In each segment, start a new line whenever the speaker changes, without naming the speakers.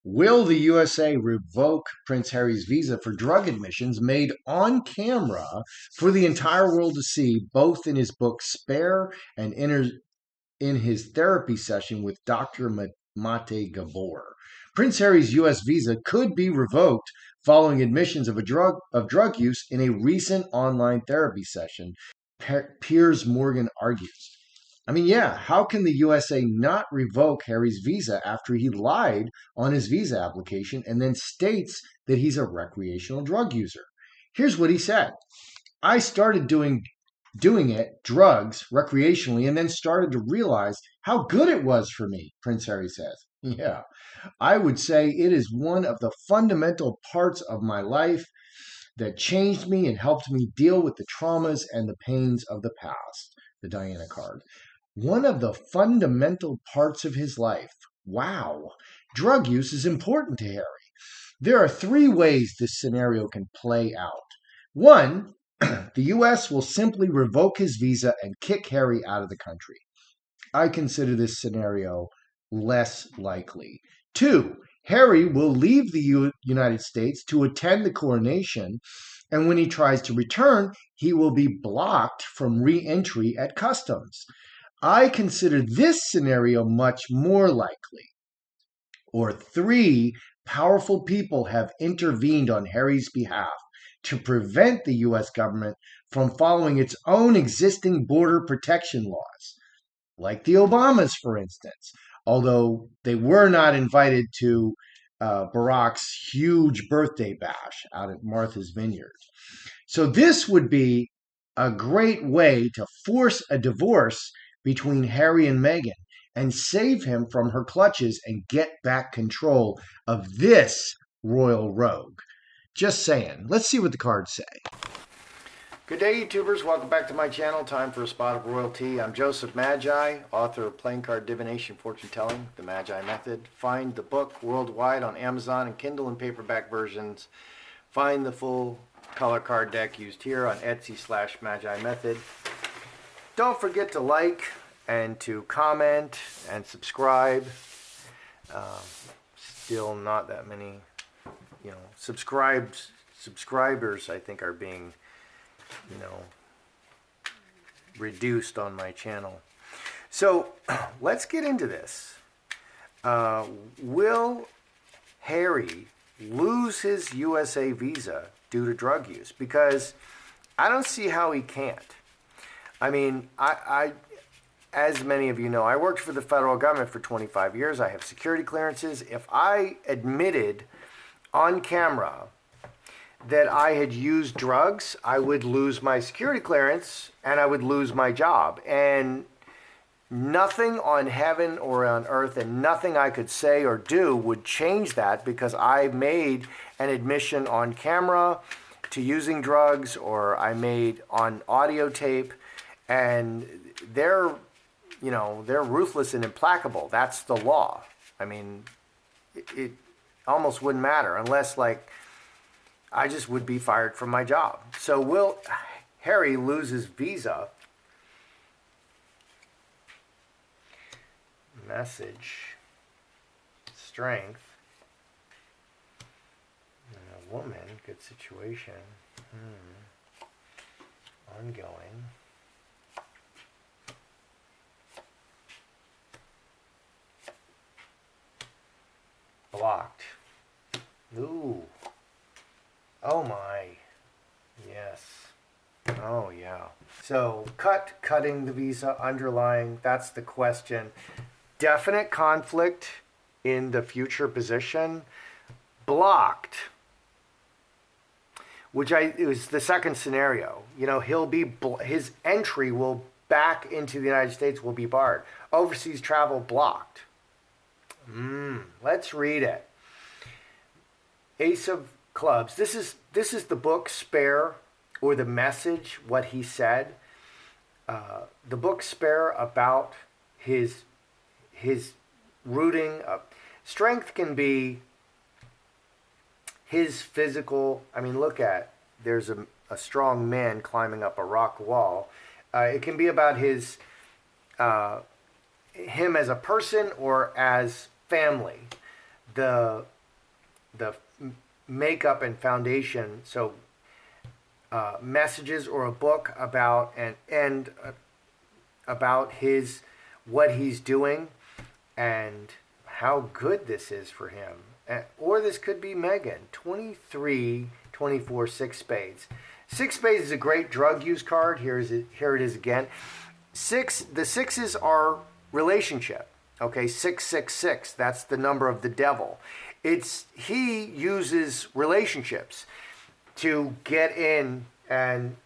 Will the USA revoke Prince Harry's visa for drug admissions made on camera for the entire world to see, both in his book Spare and in his therapy session with Dr. Mate Gabor? Prince Harry's US visa could be revoked following admissions of drug use in a recent online therapy session, Piers Morgan argues. I mean, yeah, how can the USA not revoke Harry's visa after he lied on his visa application and then states that he's a recreational drug user? Here's what he said. I started doing it, drugs, recreationally, and then started to realize how good it was for me, Prince Harry says. Yeah, I would say it is one of the fundamental parts of my life that changed me and helped me deal with the traumas and the pains of the past. The Diana card. One of the fundamental parts of his life. Wow. Drug use is important to Harry. There are three ways this scenario can play out. One, the U.S. will simply revoke his visa and kick Harry out of the country. I consider this scenario less likely. Two, Harry will leave the United States to attend the coronation, and when he tries to return, he will be blocked from re entry at customs. I consider this scenario much more likely. Or three, powerful people have intervened on Harry's behalf to prevent the U.S. government from following its own existing border protection laws, like the Obamas, for instance, although they were not invited to Barack's huge birthday bash out at Martha's Vineyard. So this would be a great way to force a divorce between Harry and Meghan and save him from her clutches and get back control of this royal rogue. Just saying. Let's see what the cards say. Good day, YouTubers. Welcome back to my channel. Time for a spot of royalty. I'm Joseph Magi, author of Playing Card Divination Fortune Telling, The Magi Method. Find the book worldwide on Amazon and Kindle and paperback versions. Find the full color card deck used here on Etsy/Magi Method. Don't forget to like and to comment and subscribe. Still not that many, subscribers I think are being, reduced on my channel. So let's get into this. Will Harry lose his USA visa due to drug use? Because I don't see how he can't. I mean, I as many of you know, I worked for the federal government for 25 years. I have security clearances. If I admitted on camera that I had used drugs, I would lose my security clearance and I would lose my job. And nothing on heaven or on earth and nothing I could say or do would change that, because I made an admission on camera to using drugs, or I made on audio tape, and they're ruthless and implacable. That's the law. I mean, it almost wouldn't matter unless, I just would be fired from my job. So will Harry lose his visa? Message. Strength. And a woman. Good situation. Ongoing. Blocked. Ooh. Oh my. Yes. Oh yeah. So cutting the visa, underlying, that's the question. Definite conflict in the future position. Blocked. It was the second scenario. His entry back into the United States will be barred. Overseas travel blocked. Let's read it. Ace of Clubs. This is the book Spare, or the message, what he said. The book Spare about his rooting. Strength can be his physical. I mean, there's a strong man climbing up a rock wall. It can be about him as a person or as family.
the the makeup and foundation. So messages or a book about about his what he's doing and how good this is for him. Or this could be Megan. 23, 24, six spades. Six spades is a great drug use card. Here it is again. The sixes are relationship. Okay, 666. That's the number of the devil. He uses relationships to get in and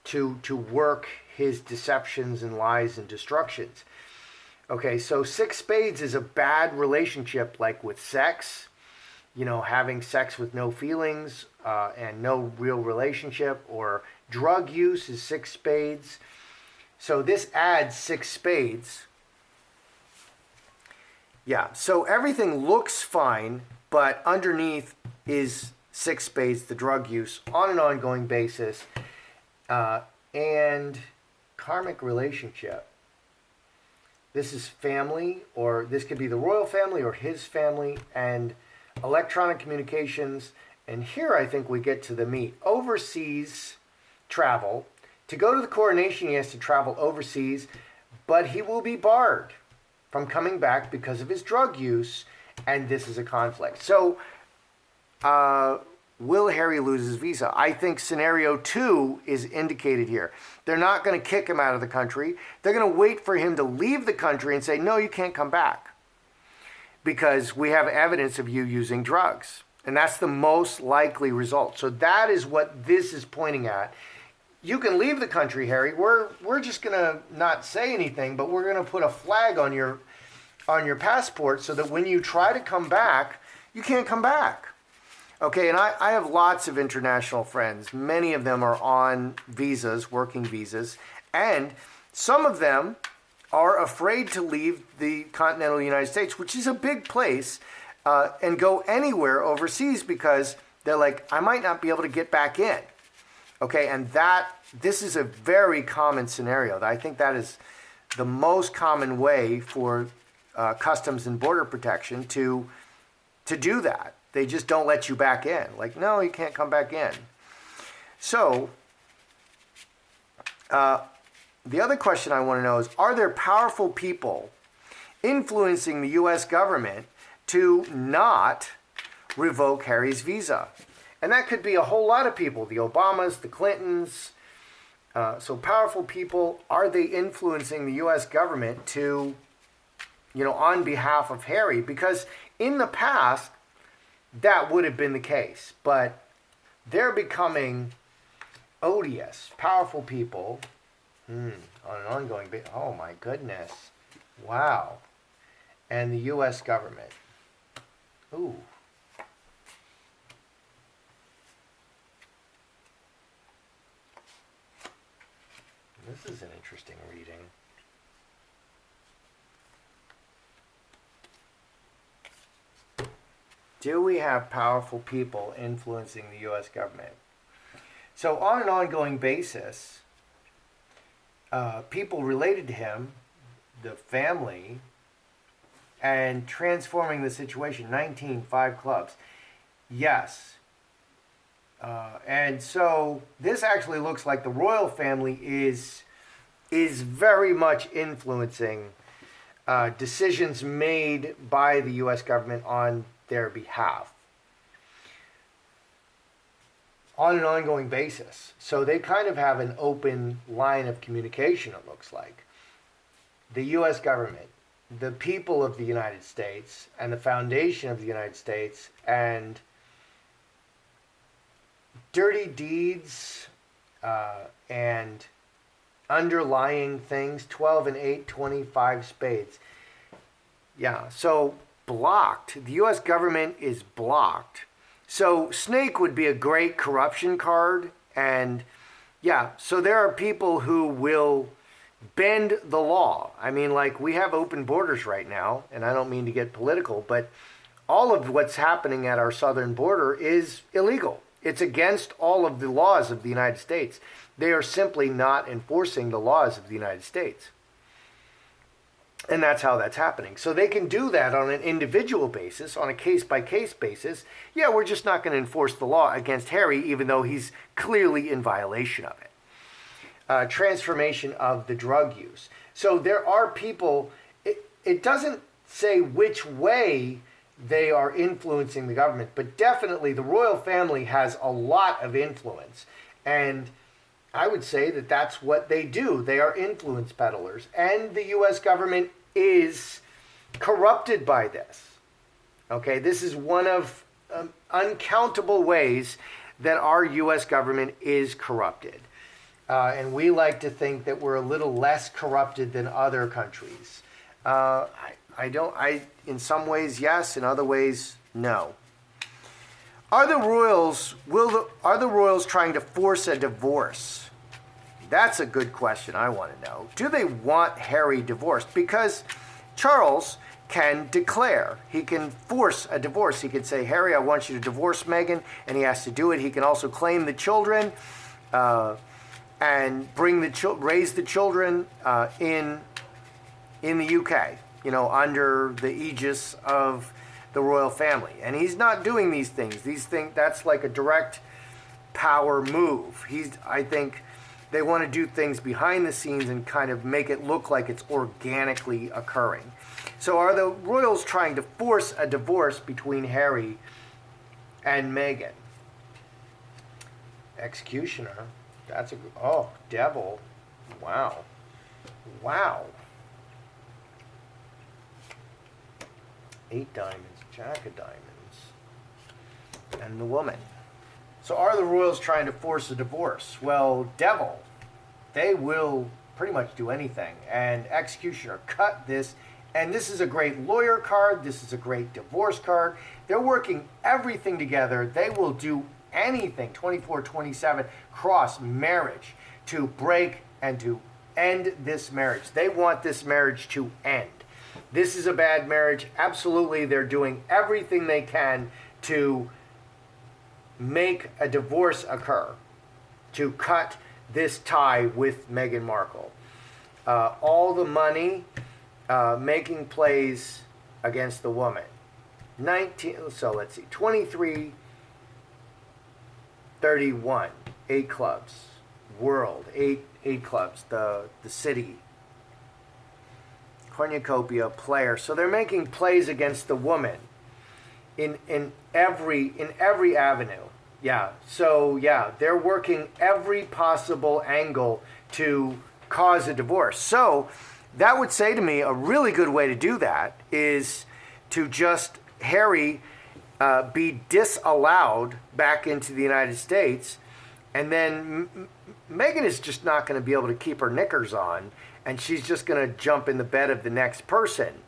to work his deceptions and lies and destructions. Okay, so six spades is a bad relationship, like with sex, having sex with no feelings and no real relationship, or drug use is six spades. So this adds six spades. Yeah, so everything looks fine, but underneath is six spades, the drug use, on an ongoing basis, and karmic relationship. This is family, or this could be the royal family or his family, and electronic communications. And here I think we get to the meat. Overseas travel. To go to the coronation, he has to travel overseas, but he will be barred from coming back because of his drug use, and this is a conflict. So, will Harry lose his visa? I think scenario 2 is indicated here. They're not going to kick him out of the country. They're going to wait for him to leave the country and say, no, you can't come back because we have evidence of you using drugs. And that's the most likely result. So that is what this is pointing at. You can leave the country, Harry. We're just going to not say anything, but we're going to put a flag on your passport so that when you try to come back, you can't come back. Okay, and I have lots of international friends. Many of them are on visas, working visas, and some of them are afraid to leave the continental United States, which is a big place, and go anywhere overseas because they're like, I might not be able to get back in. Okay, and this is a very common scenario. I think that is the most common way for Customs and Border Protection to do that. They just don't let you back in. Like, no, you can't come back in. So, the other question I want to know is, are there powerful people influencing the U.S. government to not revoke Harry's visa? And that could be a whole lot of people, the Obamas, the Clintons. So powerful people, are they influencing the U.S. government to, on behalf of Harry? Because in the past, that would have been the case. But they're becoming odious, powerful people on an ongoing basis. Oh my goodness. Wow. And the U.S. government. Ooh. This is an interesting reading. Do we have powerful people influencing the U.S. government? So on an ongoing basis, people related to him, the family, and transforming the situation, 19, 5 clubs. Yes. And so this actually looks like the royal family is very much influencing decisions made by the U.S. government on their behalf on an ongoing basis. So they kind of have an open line of communication, it looks like. The U.S. government, the people of the United States, and the foundation of the United States, and dirty deeds and underlying things, 12 and 8, 25 spades. Yeah, so blocked. The U.S. government is blocked. So snake would be a great corruption card. And yeah, so there are people who will bend the law. I mean, like, we have open borders right now, and I don't mean to get political, but all of what's happening at our southern border is illegal. It's against all of the laws of the United States. They are simply not enforcing the laws of the United States. And that's how that's happening. So they can do that on an individual basis, on a case-by-case basis. Yeah, we're just not going to enforce the law against Harry, even though he's clearly in violation of it. Transformation of the drug use. So there are people, it doesn't say which way they are influencing the government, but definitely the royal family has a lot of influence. And I would say that that's what they do. They are influence peddlers. And the U.S. government is corrupted by this. Okay, this is one of uncountable ways that our U.S. government is corrupted. And we like to think that we're a little less corrupted than other countries. In some ways, yes. In other ways, no. Are the royals trying to force a divorce? That's a good question I want to know. Do they want Harry divorced? Because Charles can declare, he can force a divorce. He could say, Harry, I want you to divorce Meghan, and he has to do it. He can also claim the children and raise the children in the UK, under the aegis of the royal family. And he's not doing these things. That's like a direct power move. I think they want to do things behind the scenes and kind of make it look like it's organically occurring. So are the royals trying to force a divorce between Harry and Meghan? Executioner. Devil. Wow. Wow. 8 diamonds, jack of diamonds, and the woman. So are the royals trying to force a divorce? Well, devil, they will pretty much do anything. And executioner, cut this. And this is a great lawyer card. This is a great divorce card. They're working everything together. They will do anything, 24/27, cross marriage, to break and to end this marriage. They want this marriage to end. This is a bad marriage. Absolutely, they're doing everything they can to make a divorce occur, to cut this tie with Meghan Markle. All the money making plays against the woman. 23-31, 8 clubs. World, eight clubs. The city. Cornucopia, player. So they're making plays against the woman in every avenue. Yeah. So yeah, they're working every possible angle to cause a divorce. So that would say to me a really good way to do that is to just Harry be disallowed back into the United States, and then Meghan is just not going to be able to keep her knickers on, and she's just going to jump in the bed of the next person,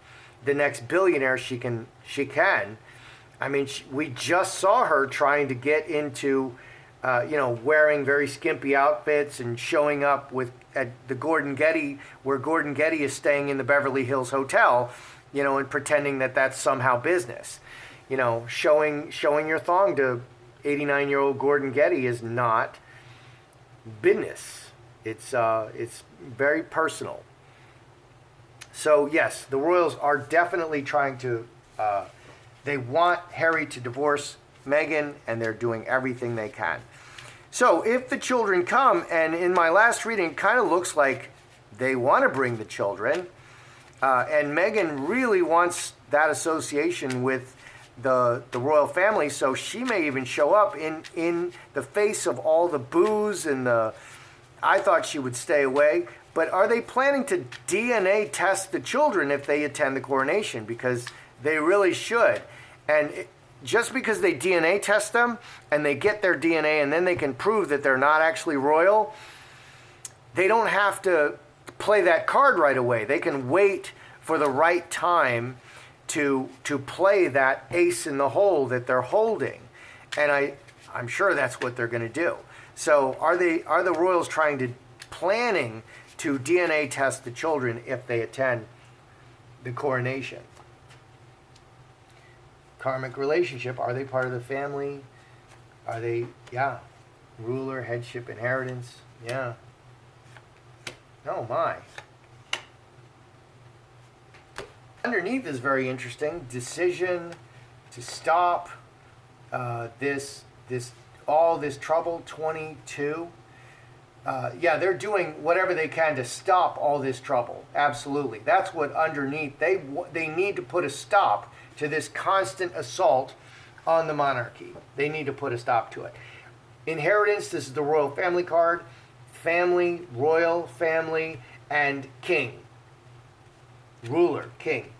the next billionaire she can. I mean, we just saw her trying to get into, wearing very skimpy outfits and showing up at the Gordon Getty, where Gordon Getty is staying in the Beverly Hills Hotel, and pretending that that's somehow business. Showing your thong to 89-year-old Gordon Getty is not business. It's very personal. So yes, the royals are definitely trying to. They want Harry to divorce Meghan, and they're doing everything they can. So if the children come, and in my last reading, it kind of looks like they want to bring the children, and Meghan really wants that association with the royal family, so she may even show up in the face of all the boos and I thought she would stay away. But are they planning to DNA test the children if they attend the coronation? Because they really should. And just because they DNA test them and they get their DNA and then they can prove that they're not actually royal, they don't have to play that card right away. They can wait for the right time to play that ace in the hole that they're holding. And I'm sure that's what they're going to do. So are the royals planning to DNA test the children if they attend the coronation? Karmic relationship, are they part of the family? Are they, ruler, headship, inheritance? Yeah. Oh my. Underneath is very interesting. Decision to stop this all this trouble. 22. Yeah, they're doing whatever they can to stop all this trouble. Absolutely, that's what underneath they need to put a stop to this constant assault on the monarchy. They need to put a stop to it. Inheritance. This is the royal family card. Family, royal family, and king. Ruler, king.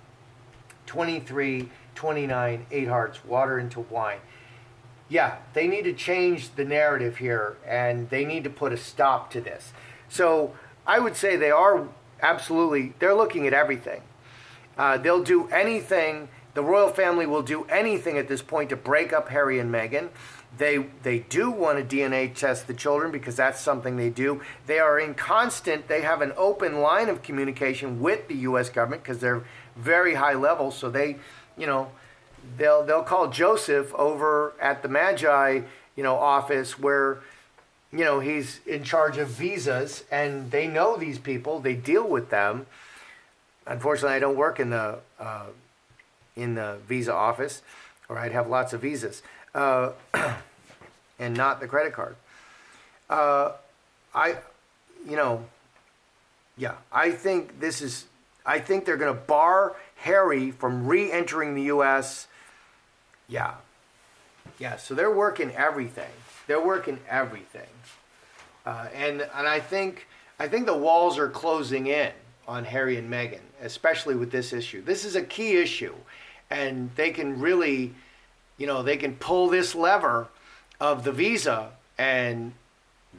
23, 29, 8 hearts, water into wine. Yeah, they need to change the narrative here, and they need to put a stop to this. So I would say they are absolutely, they're looking at everything. They'll do anything, the royal family will do anything at this point to break up Harry and Meghan. They do want to DNA test the children because that's something they do. They are in constant, they have an open line of communication with the U.S. government because they're very high level. So they, they'll call Joseph over at the Magi, office where, he's in charge of visas, and they know these people. They deal with them. Unfortunately, I don't work in the visa office, or I'd have lots of visas. And not the credit card. I think they're going to bar Harry from re-entering the U.S. Yeah. So they're working everything. And I think the walls are closing in on Harry and Meghan, especially with this issue. This is a key issue, and they can really, they can pull this lever of the visa, and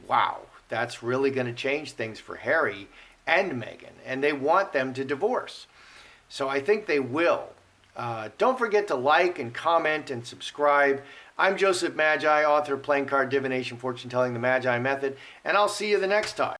wow, that's really going to change things for Harry and Meghan, and they want them to divorce. So I think they will. Don't forget to like and comment and subscribe. I'm Joseph Magi, author of Playing Card Divination, Fortune Telling, the Magi Method, and I'll see you the next time.